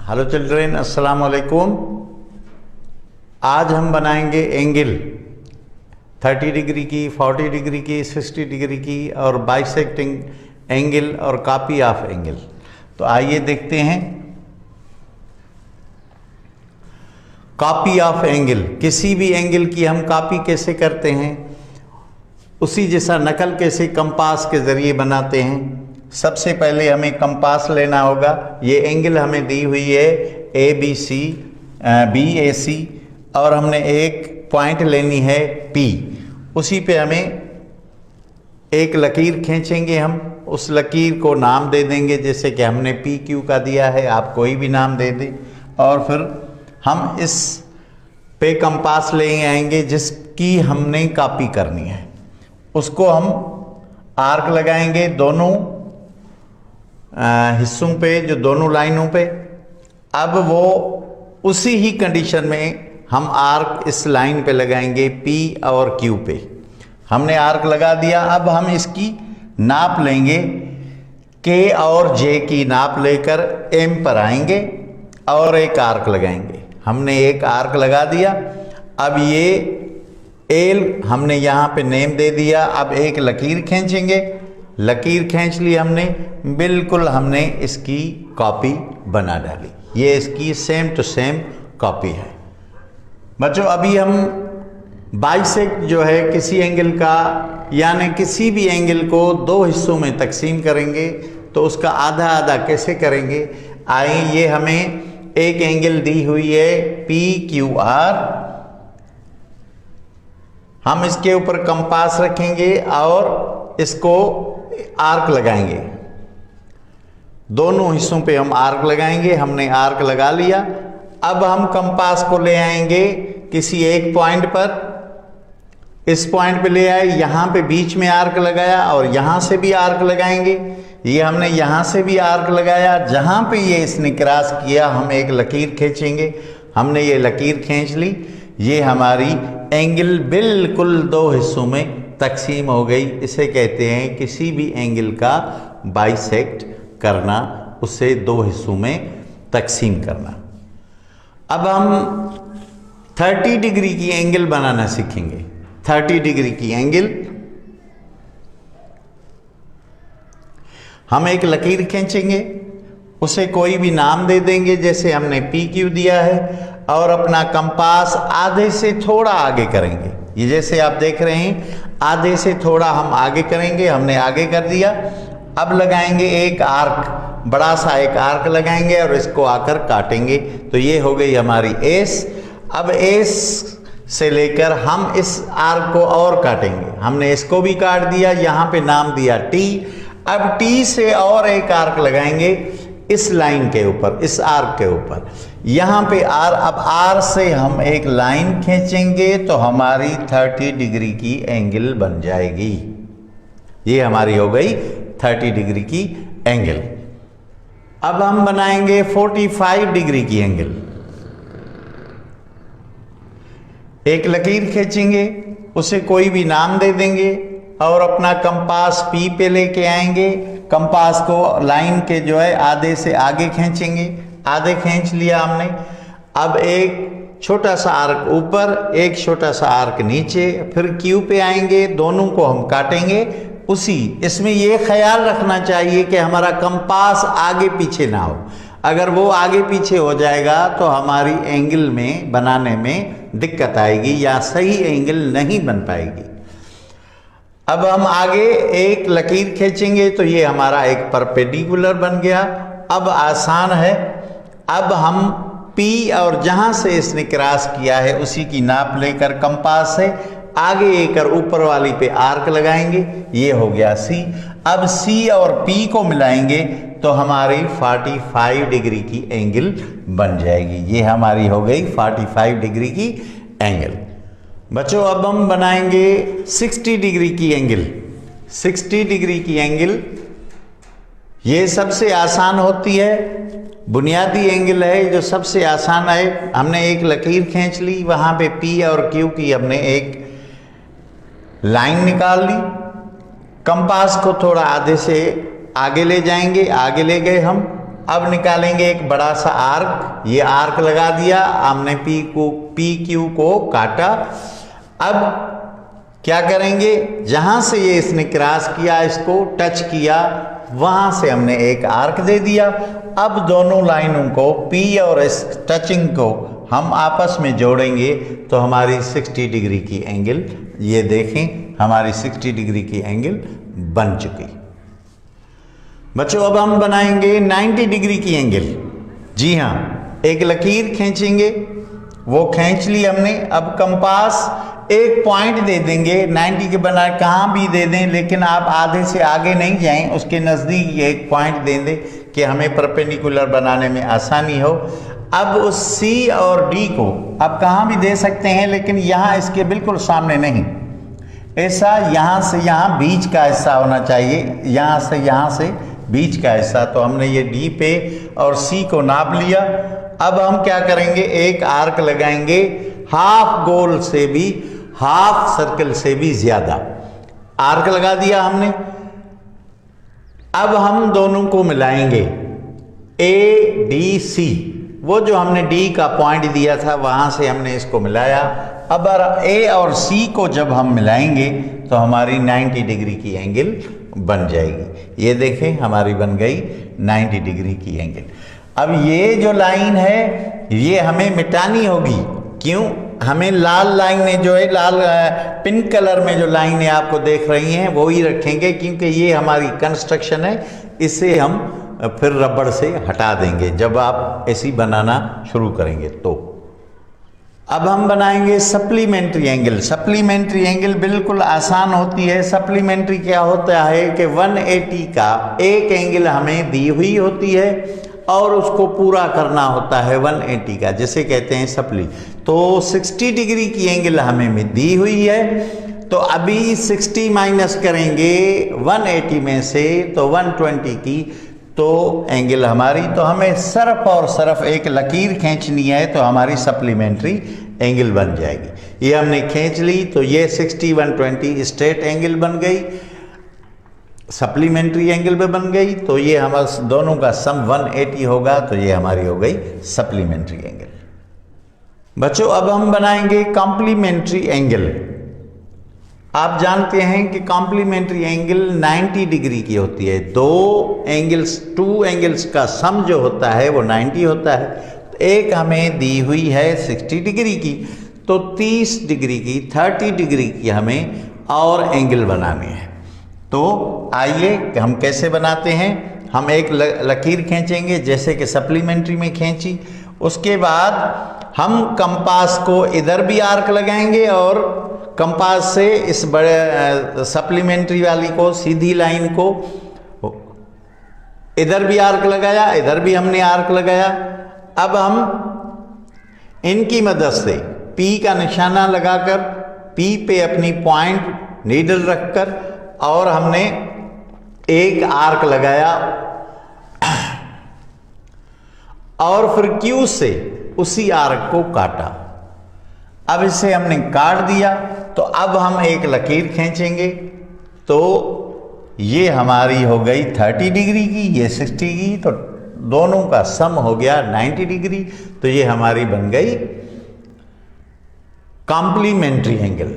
Hello children, अस्सलाम वालेकुम। आज हम बनाएंगे एंगल 30 डिग्री की, 40 डिग्री की, 60 डिग्री की और बाइसेक्टिंग एंगल और कॉपी ऑफ एंगल। तो आइए देखते हैं। कॉपी ऑफ एंगल, किसी भी एंगल की हम कॉपी कैसे करते हैं, उसी जैसा नकल कैसे कंपास के ज़रिए बनाते हैं। सबसे पहले हमें कंपास लेना होगा। ये एंगल हमें दी हुई है ABC, BAC और हमने एक पॉइंट लेनी है P। उसी पे हमें एक लकीर खींचेंगे। हम उस लकीर को नाम दे देंगे, जैसे कि हमने PQ का दिया है, आप कोई भी नाम दे दें। और फिर हम इस पे कंपास ले आएंगे जिसकी हमने कॉपी करनी है। उसको हम आर्क लगाएंगे दोनों हिस्सों पे, जो दोनों लाइनों पे। अब वो उसी ही कंडीशन में हम आर्क इस लाइन पे लगाएंगे P और Q पे। हमने आर्क लगा दिया। अब हम इसकी नाप लेंगे, K और J की नाप लेकर M पर आएंगे और एक आर्क लगाएंगे। हमने एक आर्क लगा दिया। अब ये L हमने यहाँ पे नेम दे दिया। अब एक लकीर खींचेंगे, लकीर खींच ली हमने, बिल्कुल हमने इसकी कॉपी बना डाली। ये इसकी सेम टू सेम कॉपी है। बच्चों, अभी हम बाइसेक्ट जो है किसी एंगल का, यानी किसी भी एंगल को दो हिस्सों में तकसीम करेंगे, तो उसका आधा आधा कैसे करेंगे। आइए, ये हमें एक एंगल दी हुई है PQR। हम इसके ऊपर कंपास रखेंगे और इसको आर्क लगाएंगे। दोनों हिस्सों पे हम आर्क लगाएंगे। हमने आर्क लगा लिया। अब हम कंपास को ले आएंगे किसी एक पॉइंट पर। इस पॉइंट पे ले आए, यहाँ पे बीच में आर्क लगाया और यहाँ से भी आर्क लगाएंगे। ये हमने यहाँ से भी आर्क लगाया। जहाँ पे ये इसने क्रॉस किया, हम एक लकीर खींचेंगे। हमने ये लकीर खींच ली। ये हमारी एंगल बिल्कुल दो हिस्सों में तकसीम हो गई। इसे कहते हैं किसी भी एंगल का बाइसेक्ट करना, उसे दो हिस्सों में तकसीम करना। अब हम 30 डिग्री की एंगल बनाना सीखेंगे। 30 डिग्री की एंगल, हम एक लकीर खींचेंगे, उसे कोई भी नाम दे देंगे, जैसे हमने PQ दिया है, और अपना कंपास आधे से थोड़ा आगे करेंगे। ये जैसे आप देख रहे हैं, आधे से थोड़ा हम आगे करेंगे। हमने आगे कर दिया। अब लगाएंगे एक आर्क, बड़ा सा एक आर्क लगाएंगे और इसको आकर काटेंगे। तो ये हो गई हमारी S। अब S से लेकर हम इस आर्क को और काटेंगे। हमने इसको भी काट दिया, यहाँ पे नाम दिया T। अब T से और एक आर्क लगाएंगे इस लाइन के ऊपर, इस आर्क के ऊपर। यहाँ पे R, अब R से हम एक लाइन खींचेंगे तो हमारी 30 डिग्री की एंगल बन जाएगी। ये हमारी हो गई 30 डिग्री की एंगल। अब हम बनाएंगे 45 डिग्री की एंगल। एक लकीर खींचेंगे, उसे कोई भी नाम दे देंगे और अपना कंपास P पे लेके आएंगे। कंपास को लाइन के जो है आधे से आगे खींचेंगे। आधे खींच लिया हमने। अब एक छोटा सा आर्क ऊपर, एक छोटा सा आर्क नीचे, फिर Q पे आएंगे। दोनों को हम काटेंगे। उसी इसमें ये ख्याल रखना चाहिए कि हमारा कंपास आगे पीछे ना हो। अगर वो आगे पीछे हो जाएगा तो हमारी एंगल में बनाने में दिक्कत आएगी या सही एंगल नहीं बन पाएगी। अब हम आगे एक लकीर खींचेंगे तो ये हमारा एक परपेंडिकुलर बन गया। अब आसान है। अब हम P और जहाँ से इसने क्रॉस किया है उसी की नाप लेकर कंपास से आगे एक और ऊपर वाली पे आर्क लगाएंगे। ये हो गया C। अब C और P को मिलाएंगे तो हमारी 45 डिग्री की एंगल बन जाएगी। ये हमारी हो गई 45 डिग्री की एंगल। बच्चों, अब हम बनाएंगे 60 डिग्री की एंगल। 60 डिग्री की एंगल ये सबसे आसान होती है, बुनियादी एंगल है जो सबसे आसान है। हमने एक लकीर खींच ली, वहाँ पे P और Q की हमने एक लाइन निकाल ली। कंपास को थोड़ा आधे से आगे ले जाएंगे। आगे ले गए हम। अब निकालेंगे एक बड़ा सा आर्क, ये आर्क लगा दिया, हमने पी क्यू को काटा। अब क्या करेंगे, जहां से ये इसने क्रॉस किया, इसको टच किया, वहां से हमने एक आर्क दे दिया। अब दोनों लाइनों को पी और इस टचिंग को हम आपस में जोड़ेंगे तो हमारी 60 डिग्री की एंगल, ये देखें हमारी 60 डिग्री की एंगल बन चुकी। बच्चों अब हम बनाएंगे 90 डिग्री की एंगल। जी हाँ, एक लकीर खींचेंगे, वो खींच ली हमने। अब कंपास एक पॉइंट दे देंगे, 90 के बना कहाँ भी दे दें, लेकिन आप आधे से आगे नहीं जाएं, उसके नज़दीक एक पॉइंट दे दें कि हमें परपेंडिकुलर बनाने में आसानी हो। अब उस सी और डी को आप कहाँ भी दे सकते हैं, लेकिन यहाँ इसके बिल्कुल सामने नहीं, ऐसा यहाँ से यहाँ बीच का हिस्सा होना चाहिए, यहाँ से बीच का हिस्सा। तो हमने ये डी पे और सी को नाप लिया। अब हम क्या करेंगे, एक आर्क लगाएंगे, हाफ गोल से भी, हाफ सर्कल से भी ज्यादा आर्क लगा दिया हमने। अब हम दोनों को मिलाएंगे, ए डी सी, वो जो हमने डी का पॉइंट दिया था वहां से हमने इसको मिलाया। अब ए और सी को जब हम मिलाएंगे तो हमारी 90 डिग्री की एंगल बन जाएगी। ये देखें हमारी बन गई 90 डिग्री की एंगल। अब ये जो लाइन है ये हमें मिटानी होगी। क्यों? हमें लाल लाइनें जो है, लाल पिंक कलर में जो लाइनें आपको देख रही हैं वो ही रखेंगे, क्योंकि ये हमारी कंस्ट्रक्शन है, इसे हम फिर रबड़ से हटा देंगे जब आप ऐसी बनाना शुरू करेंगे। तो अब हम बनाएंगे सप्लीमेंट्री एंगल। सप्लीमेंट्री एंगल बिल्कुल आसान होती है। सप्लीमेंट्री क्या होता है कि 180 का एक एंगल हमें दी हुई होती है और उसको पूरा करना होता है 180 का, जिसे कहते हैं सप्ली। तो 60 डिग्री की एंगल हमें दी हुई है, तो अभी 60 माइनस करेंगे 180 में से, तो 120 की तो एंगल हमारी, तो हमें सिर्फ और सिर्फ एक लकीर खींचनी है तो हमारी सप्लीमेंट्री एंगल बन जाएगी। ये हमने खींच ली तो ये 60 120 स्ट्रेट एंगल बन गई, सप्लीमेंट्री एंगल पे बन गई। तो ये हमारा दोनों का सम 180 होगा, तो ये हमारी हो गई सप्लीमेंट्री एंगल। बच्चों अब हम बनाएंगे कॉम्प्लीमेंट्री एंगल। आप जानते हैं कि कॉम्प्लीमेंट्री एंगल 90 डिग्री की होती है। टू एंगल्स का सम जो होता है वो 90 होता है। तो एक हमें दी हुई है 60 डिग्री की, तो 30 डिग्री की, 30 डिग्री की हमें और एंगल बनाने हैं। तो आइए हम कैसे बनाते हैं। हम एक लकीर खींचेंगे जैसे कि सप्लीमेंट्री में खींची, उसके बाद हम कंपास को इधर भी आर्क लगाएंगे और कंपास से इस बड़े सप्लीमेंट्री वाली को, सीधी लाइन को, इधर भी आर्क लगाया, इधर भी हमने आर्क लगाया। अब हम इनकी मदद से P का निशाना लगाकर P पे अपनी पॉइंट नीडल रखकर और हमने एक आर्क लगाया और फिर Q से उसी आर्क को काटा। अब इसे हमने काट दिया, तो अब हम एक लकीर खींचेंगे, तो ये हमारी हो गई 30 डिग्री की, ये 60 की, तो दोनों का सम हो गया 90 डिग्री। तो ये हमारी बन गई कॉम्प्लीमेंट्री एंगल।